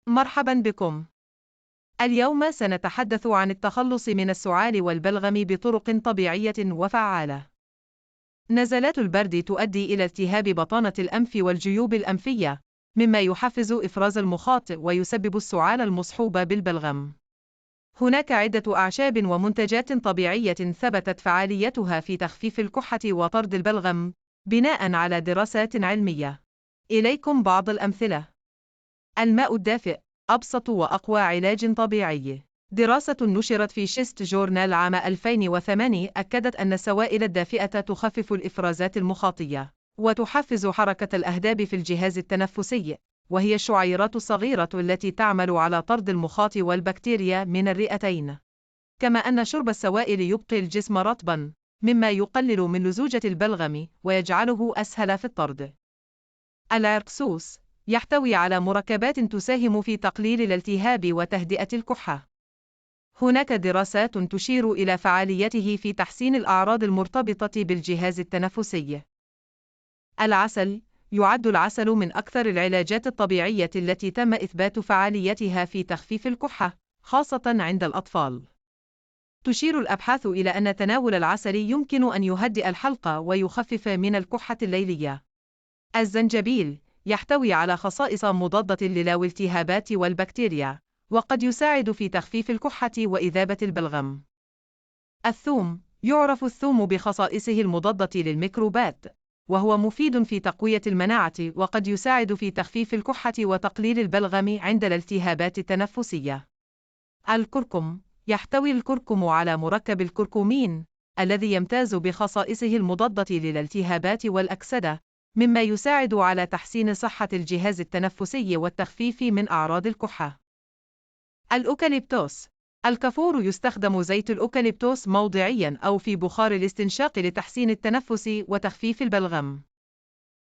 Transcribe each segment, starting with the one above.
مرحبا بكم. اليوم سنتحدث عن التخلص من السعال والبلغم بطرق طبيعية وفعالة. نزلات البرد تؤدي إلى التهاب بطانة الأنف والجيوب الأنفية، مما يحفز إفراز المخاط ويسبب السعال المصحوب بالبلغم. هناك عدة أعشاب ومنتجات طبيعية ثبتت فعاليتها في تخفيف الكحة وطرد البلغم بناء على دراسات علمية. إليكم بعض الأمثلة. الماء الدافئ أبسط وأقوى علاج طبيعي. دراسة نشرت في شيست جورنال عام 2008 أكدت أن السوائل الدافئة تخفف الإفرازات المخاطية وتحفز حركة الأهداب في الجهاز التنفسي، وهي الشعيرات الصغيرة التي تعمل على طرد المخاط والبكتيريا من الرئتين. كما أن شرب السوائل يبقي الجسم رطباً، مما يقلل من لزوجة البلغم ويجعله أسهل في الطرد. العرقسوس يحتوي على مركبات تساهم في تقليل الالتهاب وتهدئة الكحة. هناك دراسات تشير إلى فعاليته في تحسين الأعراض المرتبطة بالجهاز التنفسي. العسل يعد العسل من أكثر العلاجات الطبيعية التي تم إثبات فعاليتها في تخفيف الكحة، خاصة عند الأطفال. تشير الأبحاث إلى أن تناول العسل يمكن أن يهدئ الحلق ويخفف من الكحة الليلية. الزنجبيل يحتوي على خصائص مضادة للالتهابات والبكتيريا، وقد يساعد في تخفيف الكحة وإذابة البلغم. الثوم يعرف الثوم بخصائصه المضادة للميكروبات، وهو مفيد في تقوية المناعة وقد يساعد في تخفيف الكحة وتقليل البلغم عند الالتهابات التنفسية. الكركم يحتوي الكركم على مركب الكركمين الذي يمتاز بخصائصه المضادة للالتهابات والأكسدة، مما يساعد على تحسين صحة الجهاز التنفسي والتخفيف من أعراض الكحة. الأوكاليبتوس الكافور يستخدم زيت الأوكاليبتوس موضعياً أو في بخار الاستنشاق لتحسين التنفس وتخفيف البلغم.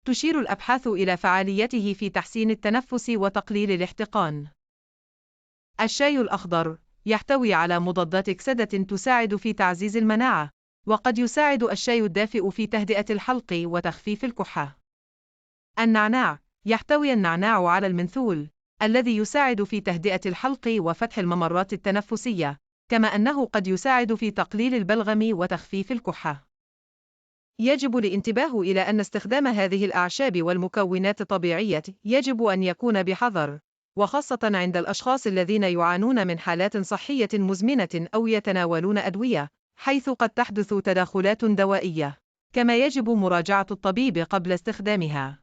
تشير الأبحاث إلى فعاليته في تحسين التنفس وتقليل الاحتقان. الشاي الأخضر يحتوي على مضادات أكسدة تساعد في تعزيز المناعة، وقد يساعد الشاي الدافئ في تهدئة الحلق وتخفيف الكحة. النعناع يحتوي النعناع على المنثول الذي يساعد في تهدئة الحلق وفتح الممرات التنفسية، كما أنه قد يساعد في تقليل البلغم وتخفيف الكحة. يجب الانتباه إلى أن استخدام هذه الأعشاب والمكونات الطبيعية يجب أن يكون بحذر، وخاصة عند الأشخاص الذين يعانون من حالات صحية مزمنة أو يتناولون أدوية، حيث قد تحدث تداخلات دوائية. كما يجب مراجعة الطبيب قبل استخدامها.